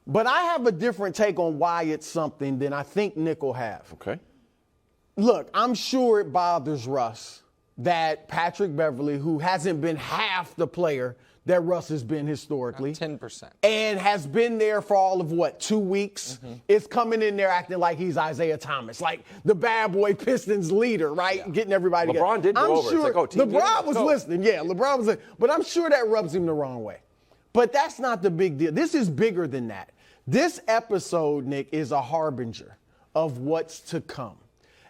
But I have a different take on why it's something than I think Nick will have. Okay. Look, I'm sure it bothers Russ that Patrick Beverley, who hasn't been half the player that Russ has been historically. 10%. And has been there for all of, 2 weeks, is coming in there acting like he's Isaiah Thomas, like the bad boy Pistons leader, right? Yeah. Getting everybody together. LeBron did go over. Sure, It's like, team LeBron was listening. Yeah, LeBron was listening. But I'm sure that rubs him the wrong way. But that's not the big deal. This is bigger than that. This episode, Nick, is a harbinger of what's to come.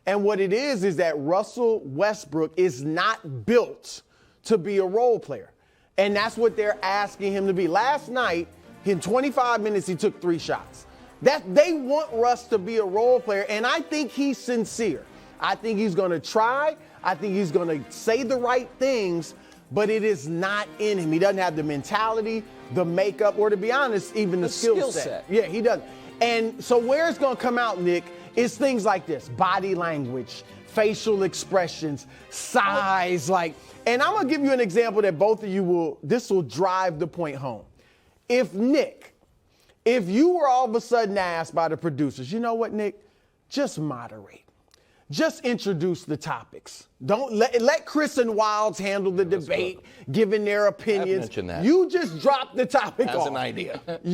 And what it is that Russell Westbrook is not built to be a role player. And that's what they're asking him to be. Last night, in 25 minutes, he took 3 shots. They want Russ to be a role player, and I think he's sincere. I think he's going to try. I think he's going to say the right things, but it is not in him. He doesn't have the mentality, the makeup, or to be honest, even the skill set. Yeah, he doesn't. And so where it's going to come out, Nick, is things like this: body language, facial expressions, size, and I'm going to give you an example that both of you this will drive the point home. If you were all of a sudden asked by the producers, you know what, Nick, just moderate. Just introduce the topics. Don't let Chris and Wilds handle the debate, giving their opinions. I've mentioned that. You just drop the topic off. As an idea. I don't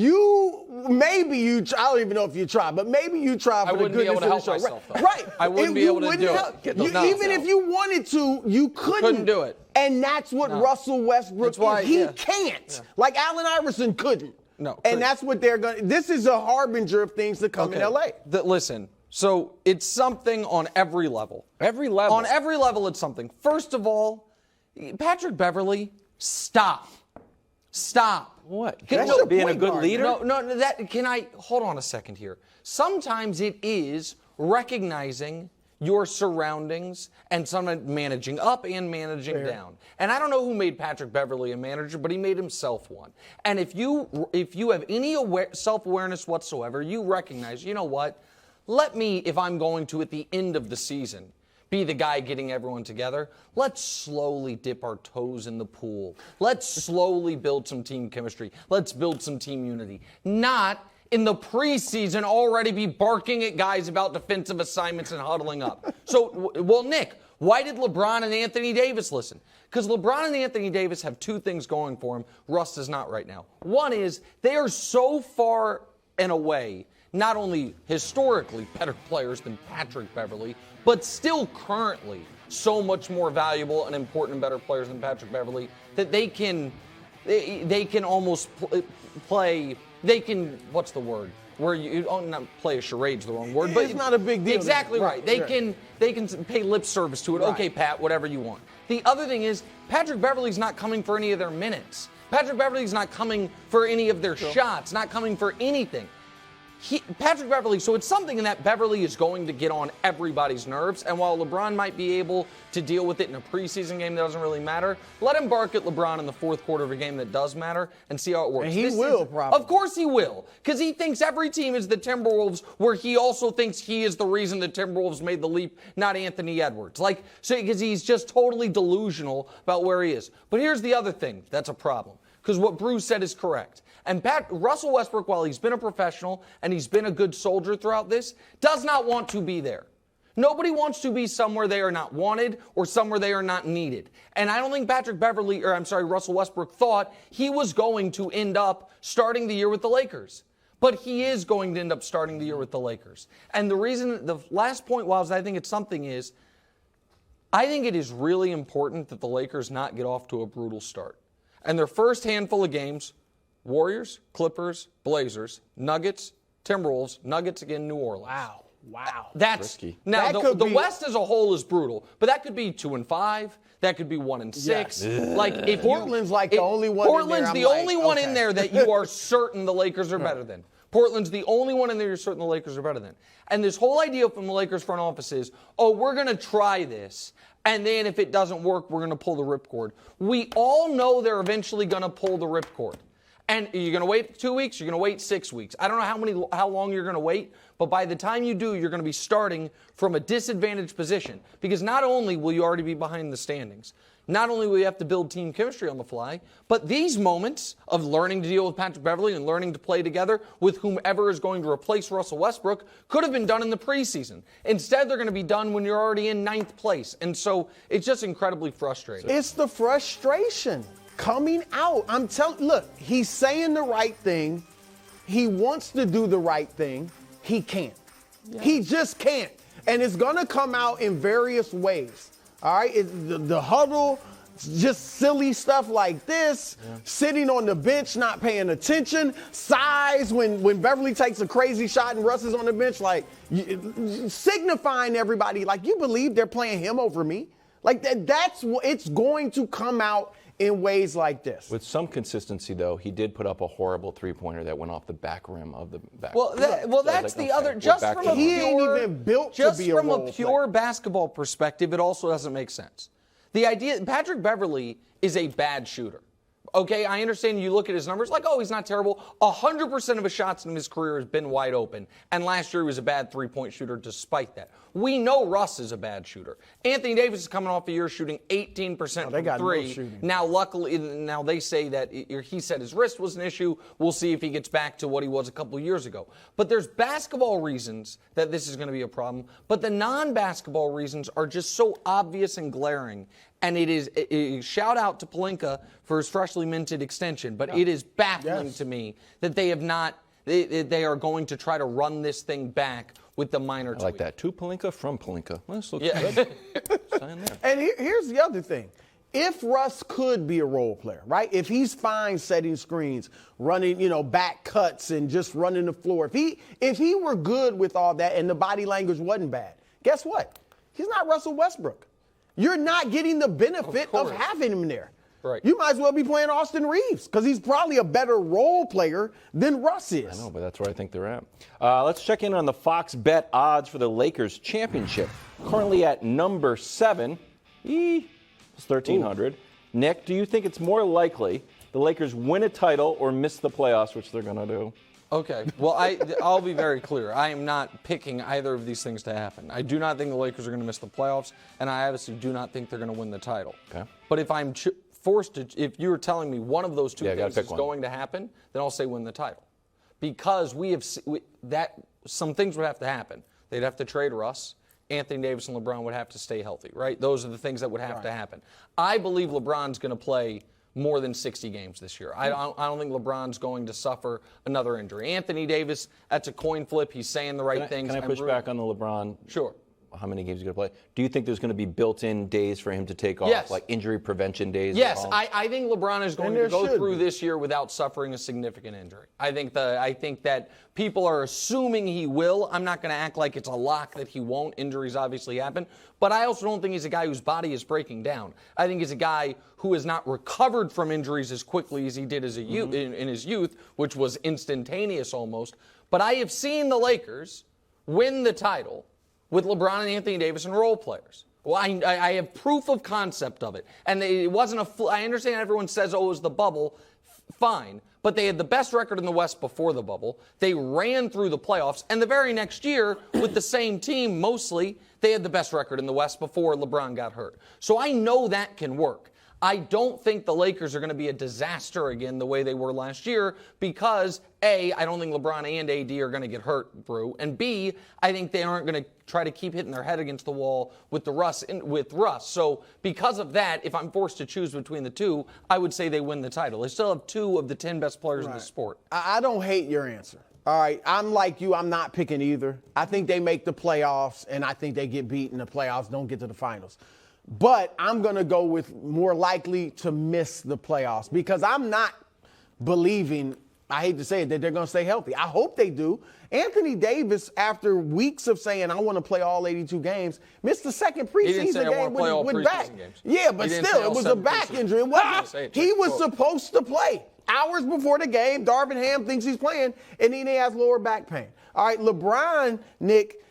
even know if you try, but maybe you try for the goodness of the show. Myself, right. I wouldn't be able to do it. Even if you wanted to, you couldn't do it. And that's what Russell Westbrook is. He can't. Yeah. Like Allen Iverson couldn't. No. And that's what they're going to. This is a harbinger of things to come in LA. Listen. So it's something on every level. Every level. On every level, it's something. First of all, Patrick Beverley, stop. What? That's being a good leader? Hold on a second here. Sometimes it is recognizing your surroundings and sometimes managing up and managing down. And I don't know who made Patrick Beverley a manager, but he made himself one. And if you have any self-awareness whatsoever, you recognize, you know what? Let me, if I'm going to, at the end of the season, be the guy getting everyone together. Let's slowly dip our toes in the pool. Let's slowly build some team chemistry. Let's build some team unity. Not in the preseason already be barking at guys about defensive assignments and huddling up. So, Nick, why did LeBron and Anthony Davis listen? Because LeBron and Anthony Davis have 2 things going for them. Russ does not right now. One is they are so far and away not only historically better players than Patrick Beverley, but still currently so much more valuable and important and better players than Patrick Beverley that they can almost play. They can, what's the word? Where you not play a charade's the wrong word, but it's not a big deal. Exactly right. They can pay lip service to it. Right. Okay, Pat, whatever you want. The other thing is Patrick Beverley's not coming for any of their minutes. Patrick Beverley's not coming for any of their shots, not coming for anything. Patrick Beverley, so it's something in that Beverley is going to get on everybody's nerves, and while LeBron might be able to deal with it in a preseason game that doesn't really matter, let him bark at LeBron in the 4th quarter of a game that does matter and see how it works. And he will, probably. Of course he will, because he thinks every team is the Timberwolves, where he also thinks he is the reason the Timberwolves made the leap, not Anthony Edwards. Because he's just totally delusional about where he is. But here's the other thing that's a problem, because what Bruce said is correct. And Russell Westbrook, while he's been a professional and he's been a good soldier throughout this, does not want to be there. Nobody wants to be somewhere they are not wanted or somewhere they are not needed. And I don't think Russell Westbrook thought he was going to end up starting the year with the Lakers. But he is going to end up starting the year with the Lakers. And the last point, Wiles, I think it's something is, I think it is really important that the Lakers not get off to a brutal start. And their first handful of games, Warriors, Clippers, Blazers, Nuggets, Timberwolves, Nuggets again, New Orleans. Wow. That's risky. Now the West as a whole is brutal, but that could be 2-5. That could be 1-6. Yes. If Portland's the only one. Portland's in there, the only one in there that you are certain the Lakers are better than. Portland's the only one in there you're certain the Lakers are better than. And this whole idea from the Lakers front office is, we're going to try this. And then if it doesn't work, we're going to pull the ripcord. We all know they're eventually going to pull the ripcord. And you're going to wait 2 weeks, you're going to wait 6 weeks. I don't know how long you're going to wait, but by the time you do, you're going to be starting from a disadvantaged position. Because not only will you already be behind the standings, not only will you have to build team chemistry on the fly, but these moments of learning to deal with Patrick Beverley and learning to play together with whomever is going to replace Russell Westbrook could have been done in the preseason. Instead, they're going to be done when you're already in 9th place. And so it's just incredibly frustrating. It's the frustration coming out. Look, he's saying the right thing. He wants to do the right thing. He can't. Yeah. He just can't. And it's going to come out in various ways. All right? The huddle, just silly stuff like this, sitting on the bench, not paying attention, size when Beverly takes a crazy shot and Russ is on the bench, like signifying everybody, like, you believe they're playing him over me? Like, that's what it's going to come out in ways like this. With some consistency, though, he did put up a horrible three-pointer that went off the back rim of the back. Well, that's the other. Just from a he ain't even built to be a role player. Pure basketball perspective, it also doesn't make sense. The idea, Patrick Beverley is a bad shooter. Okay, I understand you look at his numbers like, oh, he's not terrible. 100% of his shots in his career has been wide open. And last year he was a bad three-point shooter despite that. We know Russ is a bad shooter. Anthony Davis is coming off a year shooting 18% from three. Now, luckily, they say that he said his wrist was an issue. We'll see if he gets back to what he was a couple years ago. But there's basketball reasons that this is going to be a problem. But the non-basketball reasons are just so obvious and glaring. And it is shout out to Pelinka for his freshly minted extension, but it is baffling to me that they have not. They are going to try to run this thing back with the minor tweak. I like that. To Pelinka from Pelinka. This looks good. Sign there. And here's the other thing. If Russ could be a role player, right? If he's fine setting screens, running, back cuts and just running the floor. If he were good with all that and the body language wasn't bad, guess what? He's not Russell Westbrook. You're not getting the benefit of having him there. Right. You might as well be playing Austin Reeves because he's probably a better role player than Russ is. I know, but that's where I think they're at. Let's check in on the Fox Bet odds for the Lakers championship. Currently at number 7. It's 1,300. Nick, do you think it's more likely the Lakers win a title or miss the playoffs, which they're going to do? Okay. Well, I'll be very clear. I am not picking either of these things to happen. I do not think the Lakers are going to miss the playoffs, and I obviously do not think they're going to win the title. Okay. But if I'm forced to, if you were telling me one of those two things is going to happen, then I'll say win the title, because some things would have to happen. They'd have to trade Russ. Anthony Davis and LeBron would have to stay healthy, right? Those are the things that would have to happen. I believe LeBron's going to play more than 60 games this year. I don't think LeBron's going to suffer another injury. Anthony Davis, that's a coin flip. He's saying the right things. Can I push back on the LeBron? Sure. How many games he's going to play? Do you think there's going to be built-in days for him to take off, yes, like injury prevention days? Yes, I think LeBron is going to go through this year without suffering a significant injury. I think that people are assuming he will. I'm not going to act like it's a lock that he won't. Injuries obviously happen. But I also don't think he's a guy whose body is breaking down. I think he's a guy who has not recovered from injuries as quickly as he did as in his youth, which was instantaneous almost. But I have seen the Lakers win the title with LeBron and Anthony Davis and role players. Well, I have proof of concept of it. And it wasn't I understand everyone says, oh, it was the bubble. Fine. But they had the best record in the West before the bubble. They ran through the playoffs. And the very next year, with the same team mostly, they had the best record in the West before LeBron got hurt. So I know that can work. I don't think the Lakers are going to be a disaster again the way they were last year because, A, I don't think LeBron and AD are going to get hurt, Brew, and B, I think they aren't going to try to keep hitting their head against the wall with Russ. So because of that, if I'm forced to choose between the two, I would say they win the title. They still have 2 of the 10 best players in the sport. I don't hate your answer. All right, I'm like you. I'm not picking either. I think they make the playoffs, and I think they get beat in the playoffs, don't get to the finals. But I'm going to go with more likely to miss the playoffs because I'm not believing, I hate to say it, that they're going to stay healthy. I hope they do. Anthony Davis, after weeks of saying, I want to play all 82 games, missed the second preseason game with back. Yeah, but still, it was a back injury. It wasn't. He was supposed to play. Hours before the game, Darvin Ham thinks he's playing, and then he has lower back pain. All right, LeBron, Nick,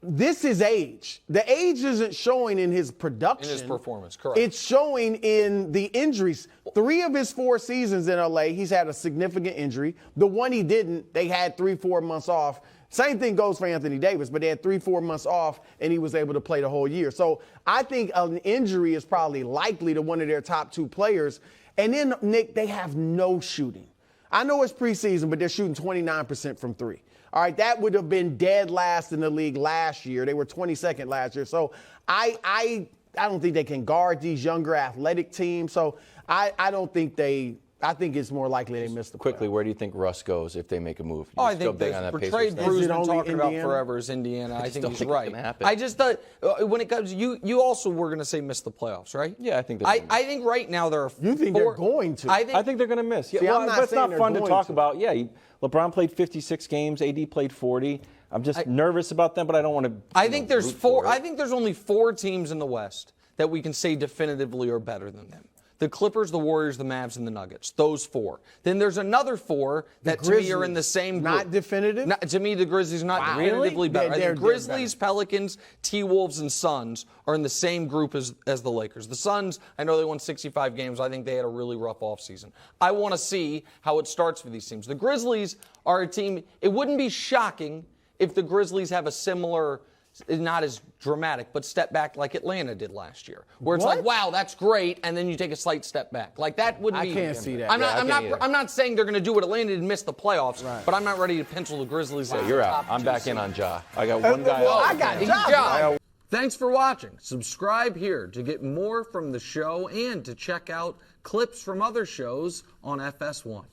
this is age. The age isn't showing in his production. In his performance, correct. It's showing in the injuries. 3 of his 4 seasons in LA, he's had a significant injury. The one he didn't, they had 3-4 months off. Same thing goes for Anthony Davis, but they had 3-4 months off, and he was able to play the whole year. So I think an injury is probably likely to one of their top 2 players. And then, Nick, they have no shooting. I know it's preseason, but they're shooting 29% from 3. All right, that would have been dead last in the league last year. They were 22nd last year. So I don't think they can guard these younger athletic teams. So I don't think I think it's more likely they miss the Quickly, playoffs. where do you think Russ goes if they make a move? Oh, I You're still think big on the that Pacers trade thing? Bruce Is it been only talking about Indiana? forever is Indiana. I think don't he's think it's right. gonna happen. I just thought when it comes, you also were going to say miss the playoffs, right? Yeah, I think they're I gonna think right now there are. You think they're going to? I I think they're going to miss. Yeah, See, well, I'm not but it's saying not they're fun to going talk to. about. Yeah, LeBron played 56 games. AD played 40. I'm just nervous about them, but I don't want to. I think there's 4. I think there's only 4 teams in the West that we can say definitively are better than them. The Clippers, the Warriors, the Mavs, and the Nuggets. Those 4. Then there's another 4 that to me are in the same group. Not definitive? To me, the Grizzlies are not Wow. definitively Really? better. I They're think Grizzlies, Pelicans, T-Wolves, and Suns are in the same group as the Lakers. The Suns, I know they won 65 games. I think they had a really rough offseason. I want to see how it starts for these teams. The Grizzlies are a team, it wouldn't be shocking if the Grizzlies have a similar, not as dramatic, but step back like Atlanta did last year, where it's like, wow, that's great, and then you take a slight step back. Like that wouldn't be. I can't see that. I'm not saying they're going to do what Atlanta did and miss the playoffs, but I'm not ready to pencil the Grizzlies. Yeah, as you're the out. top I'm 2 back seed. in on Ja. I got one guy out. I got He's Ja. Ja. Thanks for watching. Subscribe here to get more from the show and to check out clips from other shows on FS1.